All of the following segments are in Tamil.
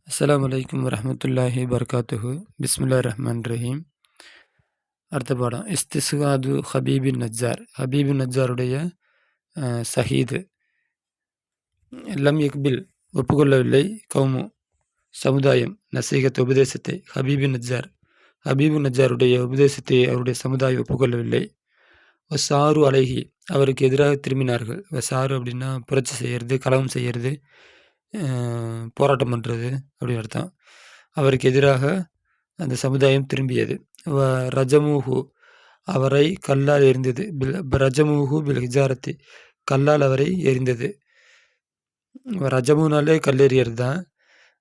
அஸ்ஸலாமு அலைக்கும் வரஹ்மத்துல்லாஹி வபரகாத்துஹு. பிஸ்மில்லாஹிர் ரஹ்மானிர் ரஹீம். அடுத்த பாடம் இஸ்திஸ்காது ஹபீபின் நஜ்ஜார். ஹபீபின் நஜ்ஜாருடைய ஷஹீது. லம் யக்பில் ஒப்புக்கொள்ளவில்லை. கௌமு சமுதாயம் நசீகத் உபதேசத்தை. ஹபீபின் நஜ்ஜார் நஜ்ஜாருடைய உபதேசத்தை அவருடைய சமுதாயம் ஒப்புக்கொள்ளவில்லை. வசாரு அலைஹி அவருக்கு எதிராக திரும்பினார்கள். வசாரு அப்படின்னா புரட்சி செய்கிறது, கலவம் செய்கிறது, போராட்டம் பண்ணுறது அப்படின்னு அர்த்தம். அவருக்கு எதிராக அந்த சமுதாயம் திரும்பியது. ரஜமுஹு அவரை கல்லால் எரிந்தது. ரஜமுஹு பில் ஹிஜாரத்தி கல்லால் அவரை எரிந்தது. ரஜமுனாலே கல்லெறியறது தான்.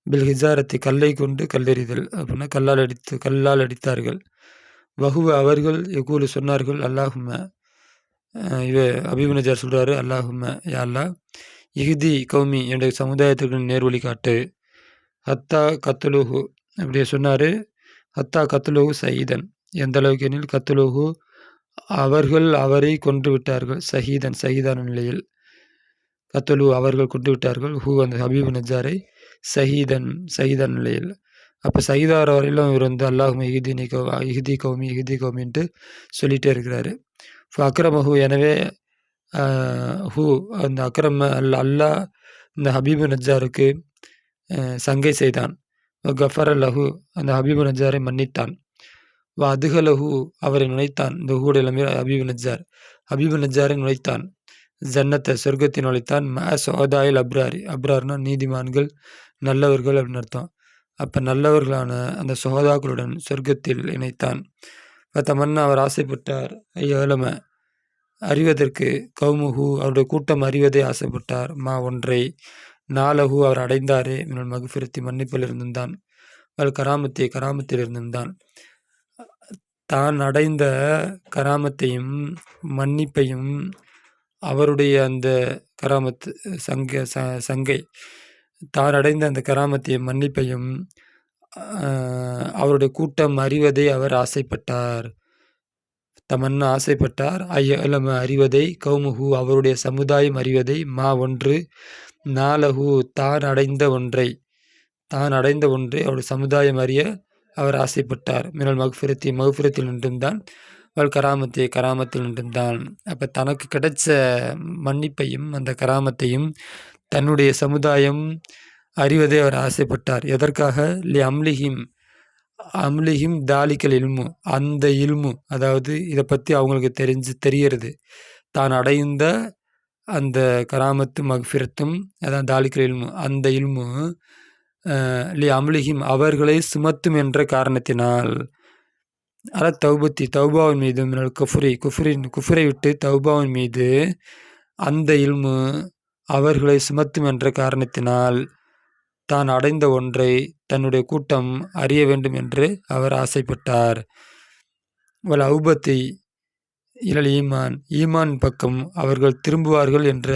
பில் ஹிஜாரத்தி கல்லை கொண்டு கல்லெறிதல் அப்படின்னா கல்லால் அடித்தார்கள். வஹுவ அவர்கள் எகூலு சொன்னார்கள், அல்லாஹும்ம ஹபீப் நஜ்ஜார் சொல்கிறாரு, அல்லாஹும்ம யா அல்லாஹ் இஹ்தி கௌமி என்னுடைய சமுதாயத்துக்கு நேர்வழி காட்டு. ஹத்தா கத்துலுஹு அப்படியே சொன்னார். ஹத்தா கத்துலுஹு சயீதன் எந்த அளவுக்கு எனில் கத்துலுஹு அவர்கள் அவரை கொன்று விட்டார்கள். சஹீதான நிலையில். கத்துலு அவர்கள் கொண்டு விட்டார்கள். ஹூ அந்த ஹபீப் நஜ்ஜாரை சஹீதான நிலையில். அப்போ சஹீதார வரையிலும் இவர் வந்து அல்லாஹும் இஹ்தி கௌமின்ட்டு சொல்லிகிட்டே இருக்கிறாரு. அக்ரமஹு எனவே ஹூ அந்த அக்ரம அல்லாஹ் இந்த ஹபீபு நஜ்ஜாருக்கு சங்கை செய்தான். கஃபர் லஹு அந்த ஹபீபு நஜ்ஜாரை மன்னித்தான். அதுகலஹு அவரை நுழைத்தான். இந்த ஹூட எல்லாமே ஹபீபு நஜ்ஜாரை நுழைத்தான். ஜன்னத்தை சொர்க்கத்தை நுழைத்தான். சோதாயில் அப்ரார்னா நீதிமான்கள், நல்லவர்கள் அப்படின்னு அர்த்தம். அப்போ நல்லவர்களான அந்த சோதாக்களுடன் சொர்க்கத்தில் இணைத்தான். தமன்னா அவர் ஆசைப்பட்டார். ஐயலம அறிவதற்கு. கௌமுஹு அவருடைய கூட்டம் அறிவதை ஆசைப்பட்டார். ஒன்றை. நாலஹு அவர் அடைந்தாரே மினல் மக்ஃபிரத்தி மன்னிப்பில் இருந்துதான். கராமத்தில் இருந்துதான். தான் அடைந்த கராமத்தையும் மன்னிப்பையும் அவருடைய அந்த கராமத்து சங்கை தான் அடைந்த அந்த கராமத்தையும் மன்னிப்பையும் அவருடைய கூட்டம் அறிவதை அவர் ஆசைப்பட்டார். தமன்னா ஆசைப்பட்டார். ஐயலம அறிவதை. கௌமுஹு அவருடைய சமுதாயம் அறிவதை. ஒன்று. நாலஹு தான் அடைந்த ஒன்றை அவருடைய சமுதாயம் அறிய அவர் ஆசைப்பட்டார். மினல் மக்ஃபிரத்தில் நின்றும்தான். கராமத்தில் நின்றும்தான். அப்போ தனக்கு கிடைச்ச மன்னிப்பையும் அந்த கராமத்தையும் தன்னுடைய சமுதாயம் அறிவதை அவர் ஆசைப்பட்டார். எதற்காக? அம்லிஹிம் தாலிக்கல் இல்மு அந்த இல்மு அதாவது இதை பற்றி அவங்களுக்கு தெரியறது. தான் அடைந்த அந்த கராமத்து மக்ஃபிரத்தும் அதான் தாலிக்கல் இல்மு அந்த இல்மு அம்லிஹிம் அவர்களை சுமத்தும் என்ற காரணத்தினால் தௌபாவின் மீது மினல் குஃபுரை விட்டு தௌபாவின் மீது அந்த இல்மு அவர்களை சுமத்தும் என்ற காரணத்தினால் தான் அடைந்த ஒன்றை தன்னுடைய கூட்டம் அறிய வேண்டும் என்று அவர் ஆசைப்பட்டார். அவுபத்தை இலல் ஈமான் பக்கம் அவர்கள் திரும்புவார்கள் என்ற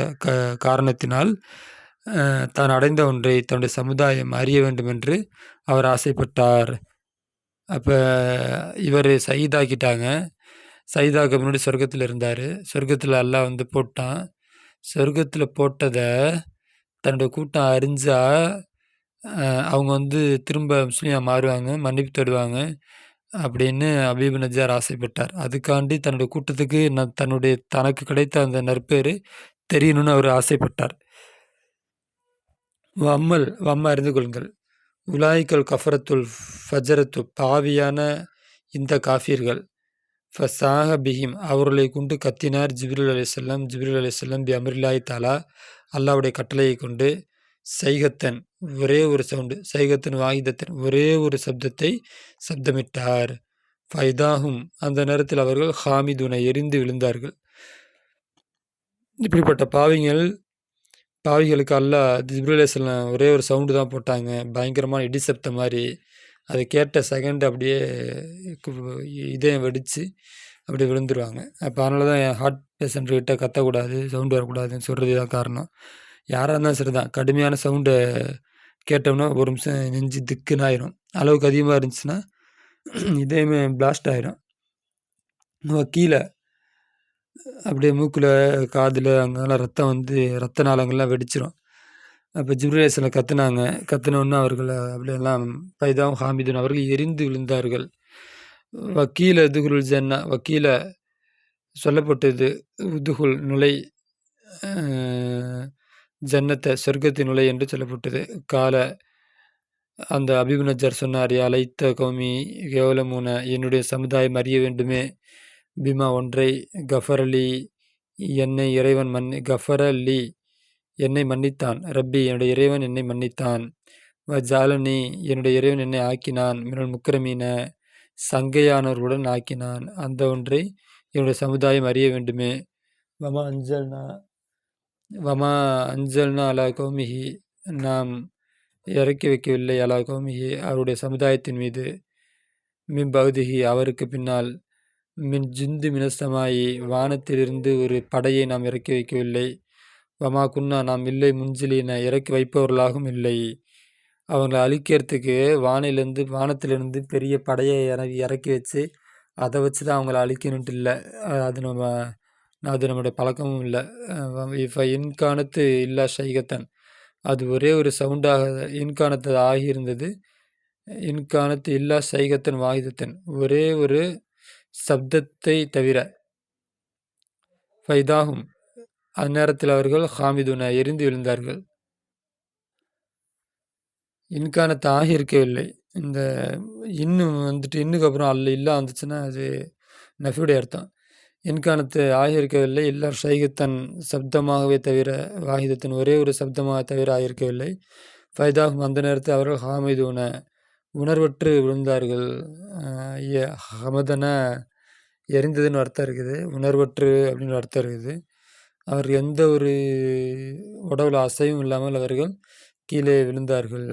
காரணத்தினால் தான் அடைந்த ஒன்றை தன்னுடைய சமுதாயம் அறிய வேண்டும் என்று அவர் ஆசைப்பட்டார். அப்போ இவர் சயீதாக்கிட்டாங்க. சயீதாக்கு முன்னாடி சொர்க்கத்தில் இருந்தார். சொர்க்கத்தில் அல்லாஹ் வந்து போட்டான். சொர்க்கத்தில் போட்டதை தன்னுடைய கூட்டம் அறிஞ்சால் அவங்க வந்து திரும்ப முஸ்லீமாக மாறுவாங்க, மன்னிப்பு தேடுவாங்க அப்படின்னு ஹபீப் நஜ்ஜார் ஆசைப்பட்டார். அதுக்காண்டி தன்னுடைய கூட்டத்துக்கு தனக்கு கிடைத்த அந்த நற்பேறு தெரியணும்னு அவர் ஆசைப்பட்டார். வம்ம அறிந்து கொள்ளுங்கள். உலாய்க்கல் கஃபரத்துல் ஃபஜரத்து பாவியான இந்த காஃபிர்கள். ஃபசாக பிஹிம் அவர்களை கொண்டு கத்தினார் ஜிப்ரீல் அலைஹிஸ்ஸலாம் பி அம்ரில்லாஹி தஆலா அல்லாஹ்வுடைய கட்டளையை கொண்டு. சைகத்தன் ஒரே ஒரு சவுண்டு, சைகத்தன் வாகிதத்தன் ஒரே ஒரு சப்தமிட்டார். ஃபைதாஹும் அந்த நேரத்தில் அவர்கள் ஹாமிதுனை எரிந்து விழுந்தார்கள். இப்படிப்பட்ட பாவிகளுக்கு அல்லாஹ் ஜிப்ரீல் அலைஹிஸ்ஸலாம் ஒரே ஒரு சவுண்டு தான் போட்டாங்க. பயங்கரமான இடி சப்தம் மாதிரி. அதை கேட்ட செகண்ட் அப்படியே இதயம் வெடித்து அப்படியே விழுந்துருவாங்க. அப்போ அதனால தான் ஹார்ட் பேஷண்ட்கிட்ட கத்தக்கூடாது, சவுண்டு வரக்கூடாதுன்னு சொல்கிறது தான் காரணம். யாராக இருந்தாலும் சரி தான், கடுமையான சவுண்டை கேட்டோம்னா ஒரு நிமிஷம் நெஞ்சு திக்குன்னு ஆயிரும். அளவுக்கு அதிகமாக இருந்துச்சுன்னா இதயமே பிளாஸ்ட் ஆயிரும். கீழே அப்படியே மூக்கில், காதில் அங்கெல்லாம் ரத்த நாளங்கள்லாம் வெடிச்சிடும். அப்போ ஜிப்ரீல் அலைஹிஸ்ஸலாம் கத்துனாங்க. கத்துனோன்னே அவர்கள் அப்படியெல்லாம் பைதாவும் ஹாமிதுன் அவர்கள் எரிந்து விழுந்தார்கள். வக்கீல துகுலுல் ஜன்னா வக்கீல சொல்லப்பட்டது உதுகுல் நுழை ஜன்னத்த சொர்க்கத்தின் நுழை என்று சொல்லப்பட்டது. கால அந்த அபீபு நஜ்ஜார் சொன்னார், யா லைத்த கௌமி கேவலமுன என்னுடைய சமுதாயம் அறிய வேண்டுமே, பிமா ஒன்றை கஃபரலி என்னை இறைவன் கஃபரலி என்னை மன்னித்தான், ரப்பி என்னுடைய இறைவன் என்னை மன்னித்தான், ஜாலனி என்னுடைய இறைவன் என்னை ஆக்கினான், மினல் முக்கரமீன சங்கையானவர்களுடன் ஆக்கினான். அந்த ஒன்றை என்னுடைய சமுதாயம் அறிய வேண்டுமே. வமா அஞ்சல்னா வமா அஞ்சல்னா அலா கௌமிஹி நாம் இறக்கி வைக்கவில்லை, அலா கௌமிஹி அவருடைய சமுதாயத்தின் மீது, மின் பகுதிஹி அவருக்கு பின்னால், மின் ஜிந்து மினசமாயி வானத்திலிருந்து ஒரு படையை நாம் இறக்கி வைக்கவில்லை, வமா குன்னா நாம் இல்லை, முன்சிலின இறக்கி வைப்பவர்களாகவும் இல்லை. அவங்களை அழிக்கிறதுக்கு வானத்திலிருந்து பெரிய படையை இறக்கி வச்சு அதை வச்சு தான் அவங்கள அழிக்கணுன்ட்டு இல்லை. அது நம்முடைய பழக்கமும் இல்லை. இப்போ இன்கானத்து இல்லா ஷைகத்தன் அது ஒரே ஒரு சவுண்டாக இன்கானத்து ஆகியிருந்தது. இன்கானத்து இல்லா சைகத்தன் வாகிதத்தன் ஒரே ஒரு சப்தத்தை தவிர. ஃபைதாகும் அந்நேரத்தில் அவர்கள் ஹாமிதுன எரிந்து விழுந்தார்கள். இன்கானத்தை ஆகியிருக்கவில்லை. இந்த இன்னும் இன்னுக்கு அப்புறம் இல்லா வந்துச்சுன்னா அது நஃபியுடைய அர்த்தம். இன்கானத்து ஆகியிருக்கவில்லை, இல்லா ஷைகத்தன் சப்தமாகவே தவிர, வாகிதத்தின் ஒரே ஒரு சப்தமாக தவிர ஆகியிருக்கவில்லை. ஃபைதாகும் அந்த நேரத்தில் அவர்கள் ஹாமிதுன உணர்வற்று விழுந்தார்கள். ஹமதன எரிந்ததுன்னு அர்த்தம் இருக்குது, உணர்வற்று அப்படின்னு அர்த்தம் இருக்குது. அவர்கள் எந்த ஒரு உடவுல அசைவும் இல்லாமல் அவர்கள் கீழே விழுந்தார்கள்.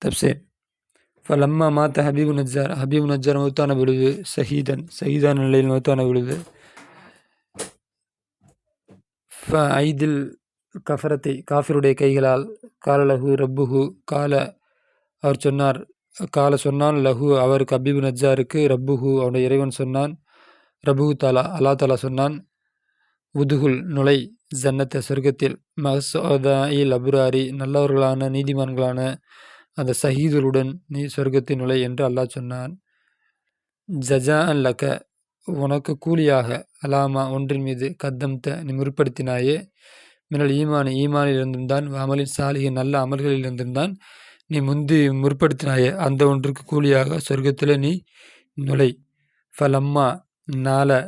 தப்சீர் ஃபலம்மா மாத்த ஹபீபு நஜ்ஜார் மௌத்தான பொழுது சஹீதான நிலையில் மௌத்தான பொழுது ஐதில் கஃபரத்தை காஃபிருடைய கைகளால் காலலஹு ரப்புஹு அவர் சொன்னார், சொன்னான் லஹு அவருக்கு ஹபீபு நஜ்ஜாருக்கு ரப்புஹு அவனுடைய இறைவன் சொன்னான், ரப்புஹு தாலா அல்லா தாலா சொன்னான், உதுகுல் நுழை ஜன்னத்தை சொர்க்கத்தில் மஹ்சோதாயில் அபுராரி நல்லவர்களான நீதிமான்களான அந்த சஹீதுடன் நீ சொர்க்கத்தின் நுழை என்று அல்லாஹ் சொன்னான். ஜஜா லக்க உனக்கு கூலியாக, அலாமா ஒன்றின் மீது, கத்தம்த நீ முற்படுத்தினாயே, மினல் ஈமானில் இருந்தும்தான், அமலின் சாலிக நல்ல அமல்களில் இருந்தும்தான் நீ முற்படுத்தினாயே, அந்த ஒன்றுக்கு கூலியாக சொர்க்கத்தில் நீ நுழை. ஃபலம்மா நாள